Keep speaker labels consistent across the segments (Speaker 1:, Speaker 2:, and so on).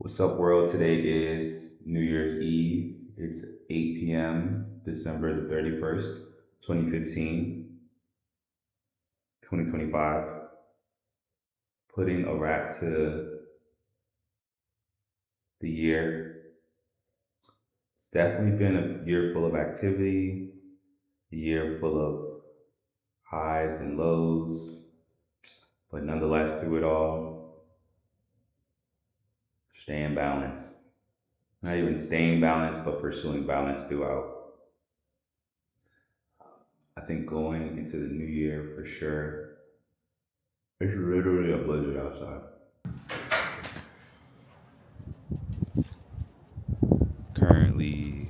Speaker 1: What's up, world? Today is New Year's Eve. It's 8 p.m., December the 31st, 2015, 2025. Putting a wrap to the year. It's definitely been a year full of activity, a year full of highs and lows, but nonetheless, through it all, staying balanced. Not even staying balanced, but pursuing balance throughout. I think going into the new year for sure, it's literally a blizzard outside. Currently,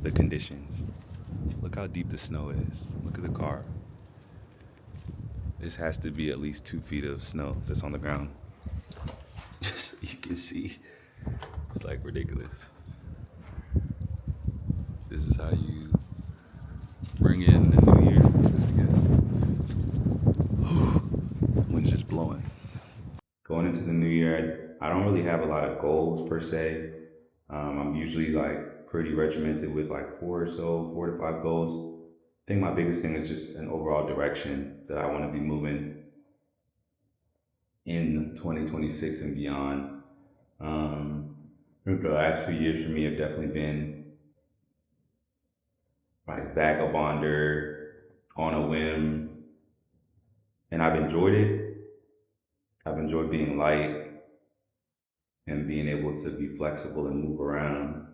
Speaker 1: the conditions. Look how deep the snow is. Look at the car. This has to be at least 2 feet of snow that's on the ground. Just so you can see. It's like ridiculous. This is how you bring in the new year, I guess. Wind's just blowing. Going into the new year, I don't really have a lot of goals per se. I'm usually like pretty regimented with like 4 to 5 goals. I think my biggest thing is just an overall direction that I want to be moving in 2026 and beyond. I think the last few years for me have definitely been like vagabonder on a whim, and I've enjoyed it. I've enjoyed being light and being able to be flexible and move around.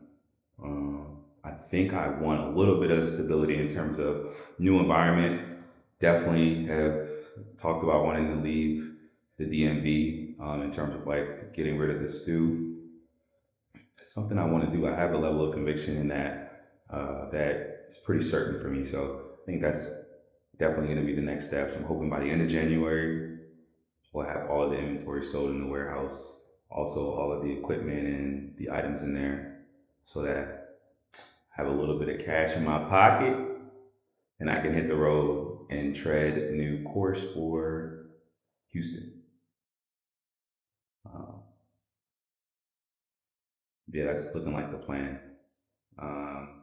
Speaker 1: I think I want a little bit of stability in terms of new environment. Definitely have talked about wanting to leave the DMV in terms of like getting rid of the stew. It's something I want to do. I have a level of conviction in that that is pretty certain for me. So I think that's definitely going to be the next steps. I'm hoping by the end of January we'll have all of the inventory sold in the warehouse, also all of the equipment and the items in there, so that I have a little bit of cash in my pocket and I can hit the road and tread a new course for Houston. Uh, yeah, that's looking like the plan. Um,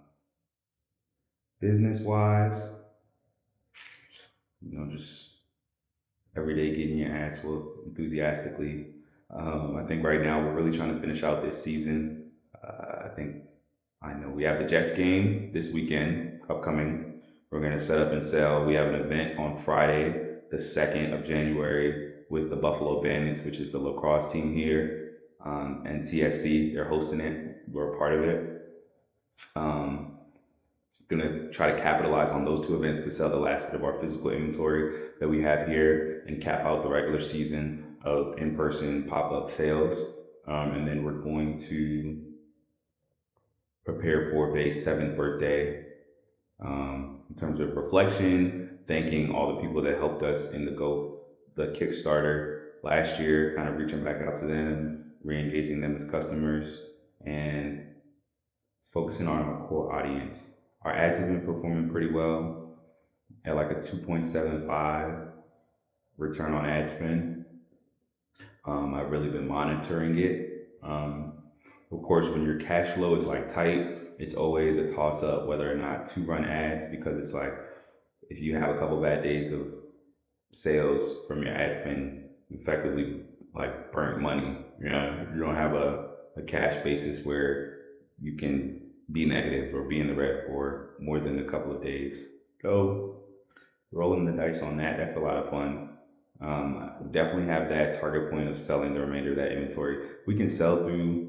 Speaker 1: Business wise, just every day getting your ass whooped enthusiastically. I think right now we're really trying to finish out this season. I know we have the Jets game this weekend upcoming. We're going to set up and sell. We have an event on Friday, the 2nd of January, with the Buffalo Bandits, which is the lacrosse team here, and TSC. They're hosting it. We're a part of it. Um, Gonna try to capitalize on those two events to sell the last bit of our physical inventory that we have here and cap out the regular season of in-person pop-up sales. And then we're going to prepare for Bay's 7th birthday. In terms of reflection, thanking all the people that helped us in the Kickstarter last year, kind of reaching back out to them, re-engaging them as customers, and focusing on our core audience. Our ads have been performing pretty well at like a 2.75 return on ad spend. I've really been monitoring it. Of course, when your cash flow is like tight, it's always a toss up whether or not to run ads, because it's like if you have a couple bad days of sales from your ad spend, effectively like burnt money. You don't have a cash basis where you can be negative or be in the red for more than a couple of days. So rolling the dice on that, that's a lot of fun. Definitely have that target point of selling the remainder of that inventory. We can sell through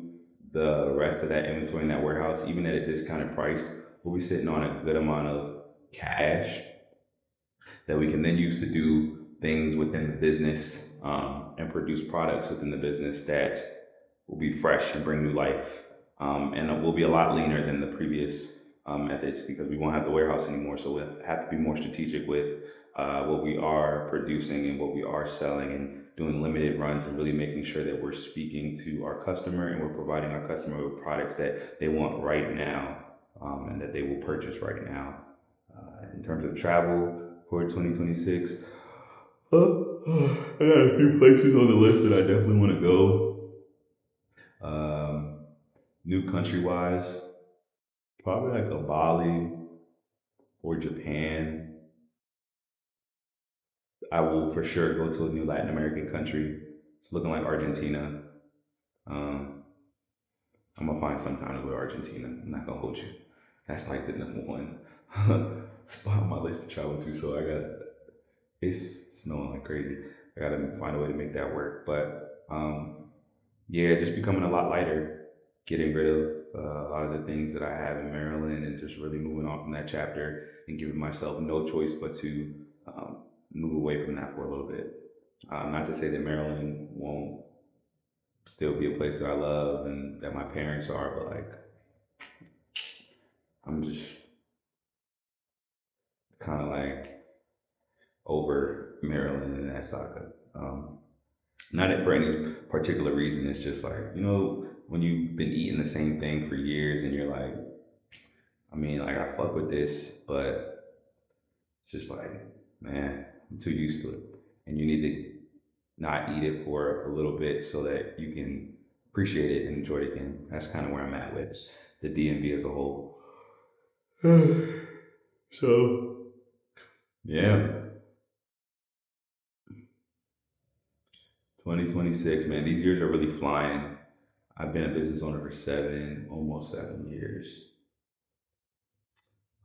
Speaker 1: the rest of that inventory in that warehouse, even at a discounted price. We'll be sitting on a good amount of cash that we can then use to do things within the business, and produce products within the business that will be fresh and bring new life. And it will be a lot leaner than the previous methods, because we won't have the warehouse anymore. So we'll have to be more strategic with what we are producing and what we are selling, and doing limited runs and really making sure that we're speaking to our customer and we're providing our customer with products that they want right now, and that they will purchase right now. In terms of travel for 2026, I got a few places on the list that I definitely want to go. Um, New country wise, probably like a Bali or Japan. I will for sure go to a new Latin American country. It's looking like Argentina. Um, I'm gonna find some time to go to Argentina. I'm not gonna hold you. That's like the number one spot on my list to travel to. So I got it's snowing like crazy. I gotta find a way to make that work. But yeah, just becoming a lot lighter, getting rid of a lot of the things that I have in Maryland, and just really moving on from that chapter and giving myself no choice but to um, move away from that for a little bit. Not to say that Maryland won't still be a place that I love and that my parents are, but like I'm just kind of like over Maryland and that saga. Not for any particular reason. It's just like, when you've been eating the same thing for years and you're like, I mean, like I fuck with this, but it's just like, man, I'm too used to it. And you need to not eat it for a little bit so that you can appreciate it and enjoy it again. That's kind of where I'm at with the DMV as a whole. So, yeah, 2026, man, these years are really flying. I've been a business owner for almost 7 years.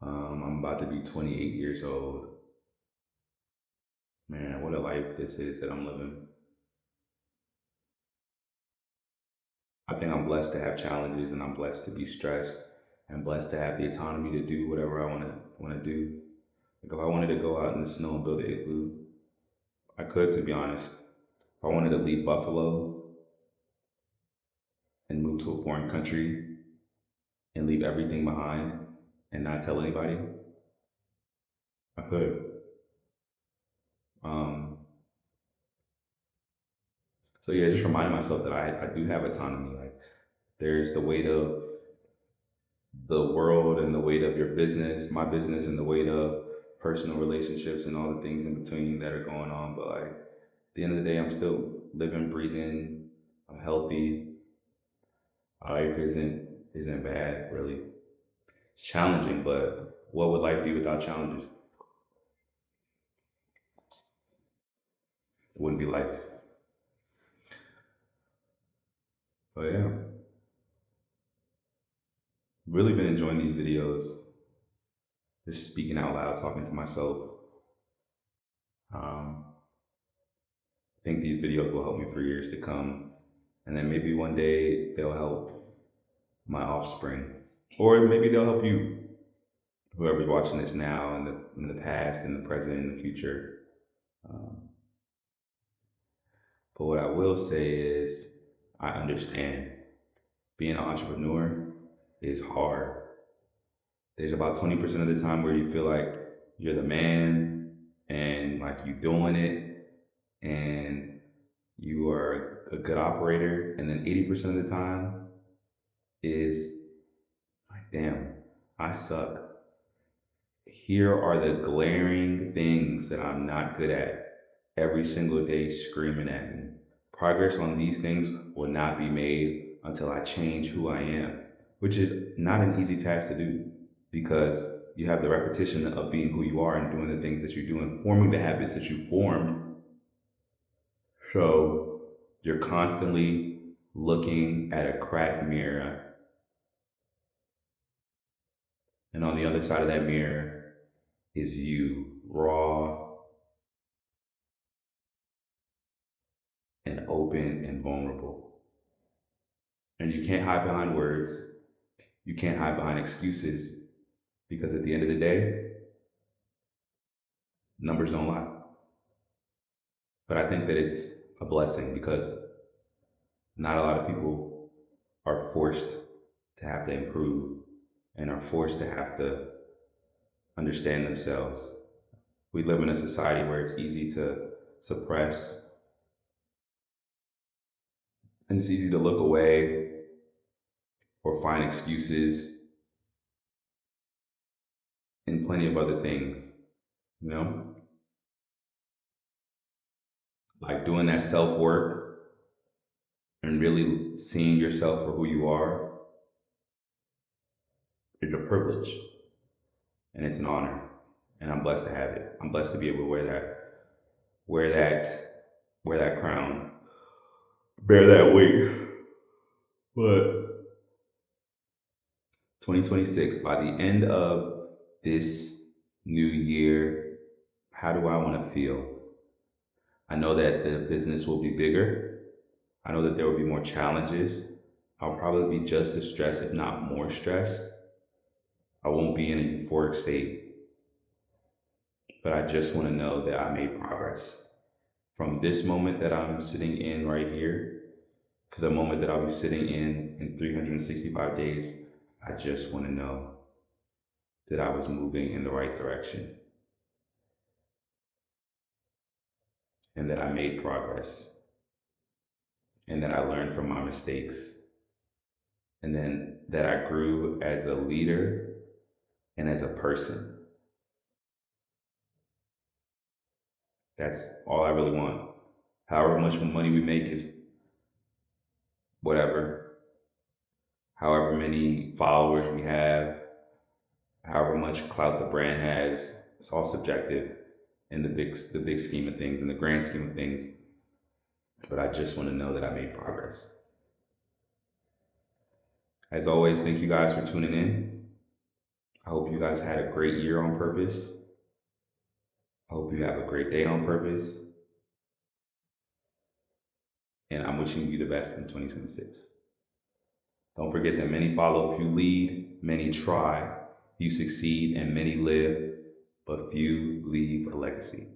Speaker 1: I'm about to be 28 years old. Man, what a life this is that I'm living. I think I'm blessed to have challenges, and I'm blessed to be stressed, and blessed to have the autonomy to do whatever I want to do. Like if I wanted to go out in the snow and build an igloo, I could, to be honest. If I wanted to leave Buffalo and move to a foreign country and leave everything behind and not tell anybody, I could. Um, so yeah, just reminding myself that I do have autonomy. Like there's the weight of the world and the weight of your business, my business, and the weight of personal relationships and all the things in between that are going on. But like at the end of the day, I'm still living, breathing, I'm healthy. Life isn't bad really. It's challenging, but what would life be without challenges? It wouldn't be life. So yeah, really been enjoying these videos, just speaking out loud, talking to myself. Um, I think these videos will help me for years to come, and then maybe one day they'll help my offspring, or maybe they'll help you, whoever's watching this now, in the past, in the present, in the future. Um, but what I will say is, I understand being an entrepreneur is hard. There's about 20% of the time where you feel like you're the man and like you doing it and you are a good operator, and then 80% of the time is like, damn, I suck. Here are the glaring things that I'm not good at every single day screaming at me. Progress on these things will not be made until I change who I am, which is not an easy task to do because you have the repetition of being who you are and doing the things that you do and forming the habits that you formed. So you're constantly looking at a cracked mirror, and on the other side of that mirror is you, raw and open and vulnerable. And you can't hide behind words. You can't hide behind excuses because at the end of the day, numbers don't lie. But I think that it's a blessing because not a lot of people are forced to have to improve and are forced to have to understand themselves. We live in a society where it's easy to suppress and it's easy to look away or find excuses and plenty of other things, you know? Like doing that self work and really seeing yourself for who you are is a privilege and it's an honor. And I'm blessed to have it. I'm blessed to be able to wear that, wear that crown, bear that weight. But 2026, by the end of this new year, how do I want to feel? I know that the business will be bigger. I know that there will be more challenges. I'll probably be just as stressed, if not more stressed. I won't be in a euphoric state, but I just want to know that I made progress. From this moment that I'm sitting in right here to the moment that I'll be sitting in 365 days, I just want to know that I was moving in the right direction and that I made progress and that I learned from my mistakes and then that I grew as a leader and as a person. That's all I really want. However much money we make is whatever. However many followers we have, however much clout the brand has, it's all subjective in the big scheme of things, in the grand scheme of things. But I just want to know that I made progress. As always, thank you guys for tuning in. I hope you guys had a great year on purpose. I hope you have a great day on purpose. And I'm wishing you the best in 2026. Don't forget that many follow, few lead, many try, few succeed, and many live, but few leave a legacy.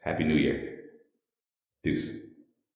Speaker 1: Happy New Year. Deuce.